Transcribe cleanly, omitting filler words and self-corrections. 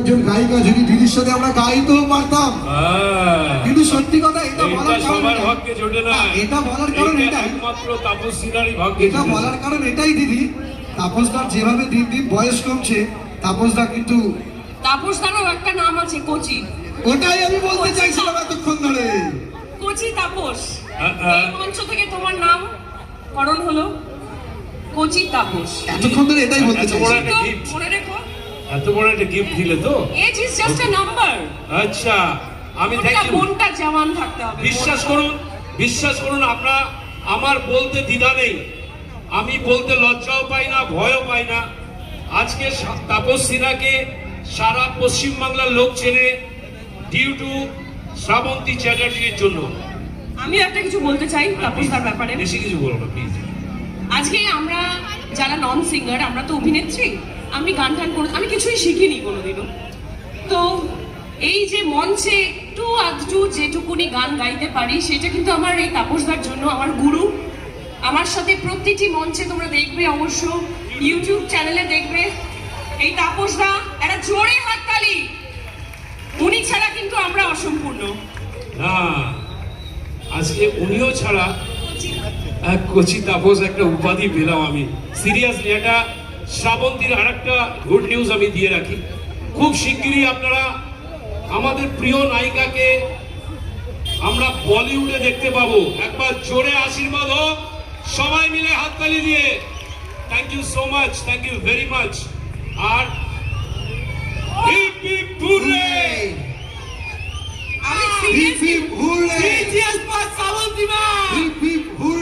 একজন গায়িকা, যদি দিদির সাথে আমরা গাইতেও পারতাম, কিন্তু সত্যি কথা এটা বলার কারণ এটা বলার কারণ এটাই, একমাত্র তাপস সিনহারই ভাগ্যে এটা বলার কারণ এটাই দিদি, তাপসদার যেভাবে দিন দিন বয়স কমছে, তাপসদা কিন্তু তাপসদারও একটা নাম আছে, কোচি। ওটাই আমি বলতে চাইছিলাম এতক্ষণ ধরে, কোচি তাপস। এই মঞ্চ থেকে তোমার নাম করণ হলো কোচি তাপস। এতক্ষণ ধরে এটাই বলতে চাইছিলাম। মনে রেখো, এত বড় একটা গিফট দিলে তো। Age is just a number. আচ্ছা, আমি থ্যাংক ইউ। মনটা জওয়ান থাকতে হবে। বিশ্বাস করুন আপনারা, আমার বলতে দ্বিধা নেই, আমি বলতে লজ্জাও পাই না, ভয়ও পাই না। আজকে তাপস সিনহাকে সারা পশ্চিমবাংলার লোক চেনে ডিউ টু শ্রাবন্তী চ্যাটার্জির জন্য। আমি একটা কিছু বলতে চাই তাপসদার ব্যাপারে। বেশি কিছু বলো না প্লিজ। আজকে আমরা যারা নন সিঙ্গার, আমরা তো অভিনেত্রী, আমি গান টান করে আমি কিছুই শিখিনি কোনোদিনও। তো এই যে মঞ্চে একটু আধটু যেটুকুনি গান গাইতে পারি, সেটা কিন্তু আমার এই তাপসদার জন্য, আমার গুরু। আমার সাথে প্রতিটি মঞ্চে তোমরা দেখবে, অবশ্য ইউটিউব চ্যানেলে দেখবে, এই তাপসদা একটা জোরে হাততালি, উনি ছাড়া কিন্তু আমরা অসম্পূর্ণ। না, আজকে উনিও ছাড়া কোচি তাপস একটা উপাধি পেলাম আমি। সিরিয়াসলি এটা শ্রাবন্তীর আর একটা গুড নিউজ আমি দিয়ে রাখি, খুব শিগগিরই আপনারা আমাদের প্রিয় নায়িকাকে আমরা বলিউডে দেখতে পাবো। একবার জোরে আশীর্বাদ হোক সবাই মিলে হাততালি দিয়ে। Thank you so much, thank you very much. আর হিপ হিপ হুররে, আমি hip hip hurray, GGS pass Shrabanti মা, হিপ হিপ হুররে।